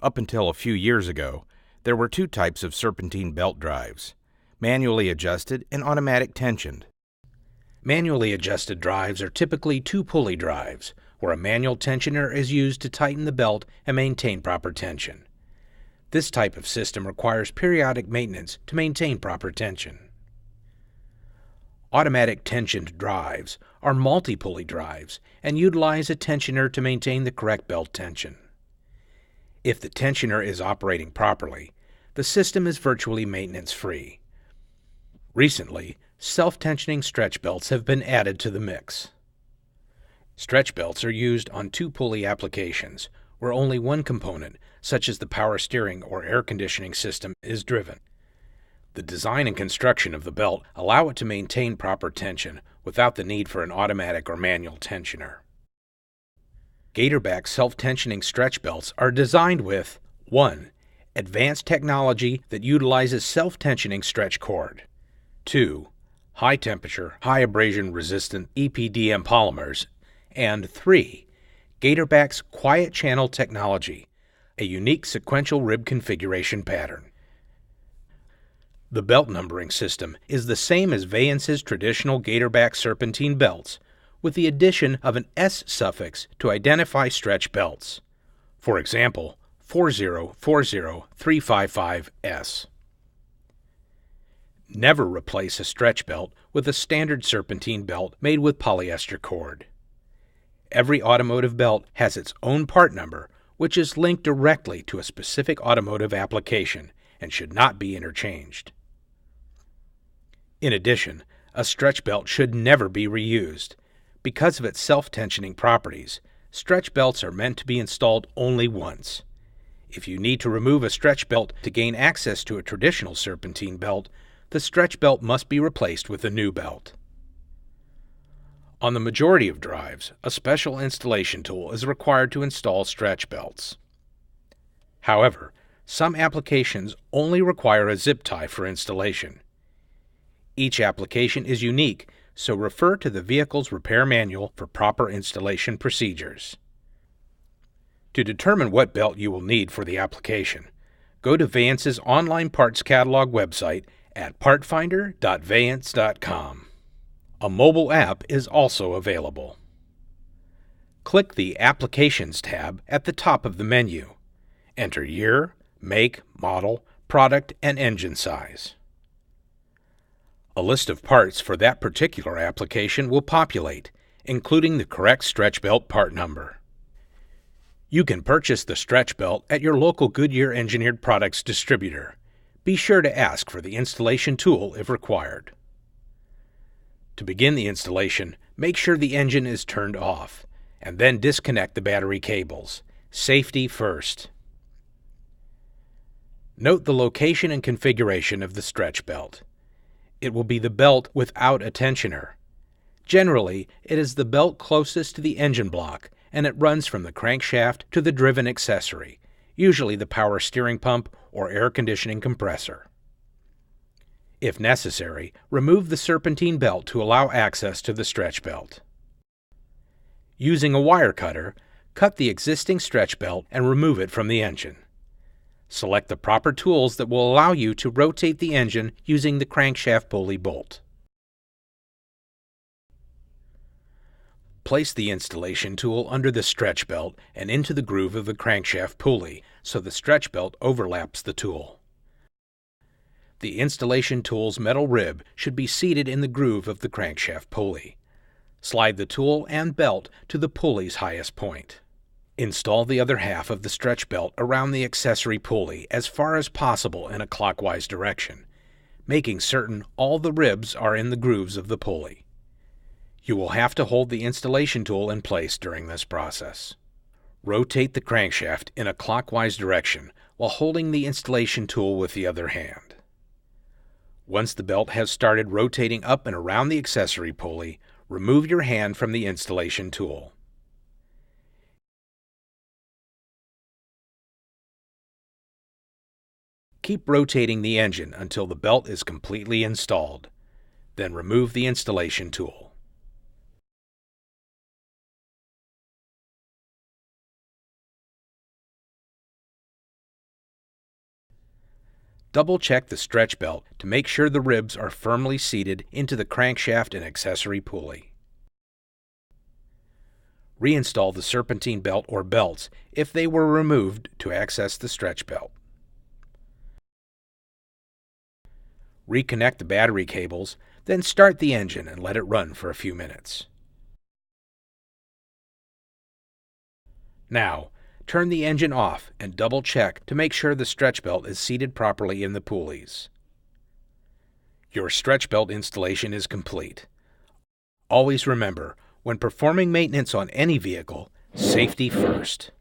Up until a few years ago, there were two types of serpentine belt drives: manually adjusted and automatic tensioned. Manually adjusted drives are typically two-pulley drives, where a manual tensioner is used to tighten the belt and maintain proper tension. This type of system requires periodic maintenance to maintain proper tension. Automatic tensioned drives are multi-pulley drives and utilize a tensioner to maintain the correct belt tension. If the tensioner is operating properly, the system is virtually maintenance-free. Recently, self-tensioning stretch belts have been added to the mix. Stretch belts are used on two-pulley applications where only one component, such as the power steering or air conditioning system, is driven. The design and construction of the belt allow it to maintain proper tension without the need for an automatic or manual tensioner. Gatorback self-tensioning stretch belts are designed with 1. Advanced technology that utilizes self-tensioning stretch cord. 2. High-temperature, high-abrasion-resistant EPDM polymers. And 3. Gatorback's quiet channel technology, a unique sequential rib configuration pattern. The belt numbering system is the same as Veyence's traditional Gatorback serpentine belts, with the addition of an S suffix to identify stretch belts. For example, 4040355S. Never replace a stretch belt with a standard serpentine belt made with polyester cord. Every automotive belt has its own part number, which is linked directly to a specific automotive application and should not be interchanged. In addition, a stretch belt should never be reused. Because of its self-tensioning properties, stretch belts are meant to be installed only once. If you need to remove a stretch belt to gain access to a traditional serpentine belt, the stretch belt must be replaced with a new belt. On the majority of drives, a special installation tool is required to install stretch belts. However, some applications only require a zip tie for installation. Each application is unique, so refer to the vehicle's repair manual for proper installation procedures. To determine what belt you will need for the application, go to Veyence's online parts catalog website at partfinder.veyence.com. A mobile app is also available. Click the Applications tab at the top of the menu. Enter year, make, model, product, and engine size. A list of parts for that particular application will populate, including the correct stretch belt part number. You can purchase the stretch belt at your local Goodyear Engineered Products distributor. Be sure to ask for the installation tool if required. To begin the installation, make sure the engine is turned off, and then disconnect the battery cables. Safety first. Note the location and configuration of the stretch belt. It will be the belt without a tensioner. Generally, it is the belt closest to the engine block, and it runs from the crankshaft to the driven accessory, usually the power steering pump or air conditioning compressor. If necessary, remove the serpentine belt to allow access to the stretch belt. Using a wire cutter, cut the existing stretch belt and remove it from the engine. Select the proper tools that will allow you to rotate the engine using the crankshaft pulley bolt. Place the installation tool under the stretch belt and into the groove of the crankshaft pulley so the stretch belt overlaps the tool. The installation tool's metal rib should be seated in the groove of the crankshaft pulley. Slide the tool and belt to the pulley's highest point. Install the other half of the stretch belt around the accessory pulley as far as possible in a clockwise direction, making certain all the ribs are in the grooves of the pulley. You will have to hold the installation tool in place during this process. Rotate the crankshaft in a clockwise direction while holding the installation tool with the other hand. Once the belt has started rotating up and around the accessory pulley, remove your hand from the installation tool. Keep rotating the engine until the belt is completely installed. Then remove the installation tool. Double-check the stretch belt to make sure the ribs are firmly seated into the crankshaft and accessory pulley. Reinstall the serpentine belt or belts if they were removed to access the stretch belt. Reconnect the battery cables, then start the engine and let it run for a few minutes. Now, turn the engine off and double-check to make sure the stretch belt is seated properly in the pulleys. Your stretch belt installation is complete. Always remember, when performing maintenance on any vehicle, safety first.